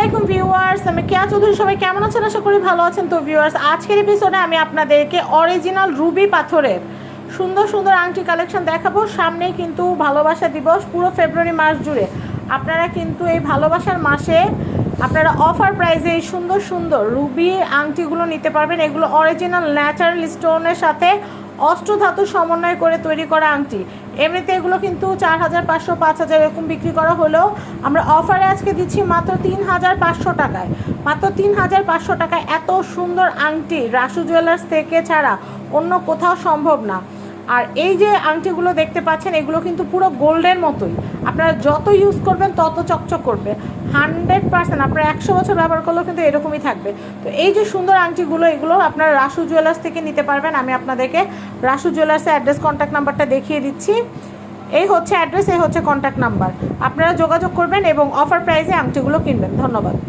আলাইকুম ভিউয়ার্স, আমি কেয়া চৌধুরী। সবাই কেমন আছেন? আশা করি ভালো আছেন। তো ভিউয়ার্স, আজকের এপিসোডে আমি আপনাদেরকে অরিজিনাল রুবি পাথরের সুন্দর সুন্দর আংটি কালেকশন দেখাবো। সামনে কিন্তু ভালোবাসা দিবস, পুরো ফেব্রুয়ারি মাস জুড়ে আপনারা কিন্তু এই ভালোবাসার মাসে আপনারা অফার প্রাইসে এই সুন্দর সুন্দর রুবি আংটিগুলো নিতে পারবেন। এগুলো অরিজিনাল ন্যাচারাল স্টোনের সাথে অষ্টধাতু সমন্বয় করে তৈরি করা আংটি। এমনিতে এগুলো কিন্তু 4,500 5,000 এরকম বিক্রি করা হলেও আমরা অফারে আজকে দিচ্ছি মাত্র 3,500 টাকায়। মাত্র 3,500 টাকায় এত সুন্দর আংটি রাসু জুয়েলার্স থেকে ছাড়া অন্য কোথাও সম্ভব না। আর এই যে আংটিগুলো দেখতে পাচ্ছেন, এগুলো কিন্তু পুরো গোল্ডের মতোই, আপনারা যত ইউজ করবেন তত চকচক করবে। 100% আপনারা 100 বছর ব্যবহার করলেও কিন্তু এরকমই থাকবে। তো এই যে সুন্দর আংটিগুলো, এগুলো আপনারা রাসু জুয়েলার্স থেকে নিতে পারবেন। আমি আপনাদেরকে রাসু জুয়েলার্সের অ্যাড্রেস, কন্ট্যাক্ট নাম্বারটা দেখিয়ে দিচ্ছি। এই হচ্ছে অ্যাড্রেস, এই হচ্ছে কন্ট্যাক্ট নাম্বার। আপনারা যোগাযোগ করবেন এবং অফার প্রাইসে আংটিগুলো কিনবেন। ধন্যবাদ।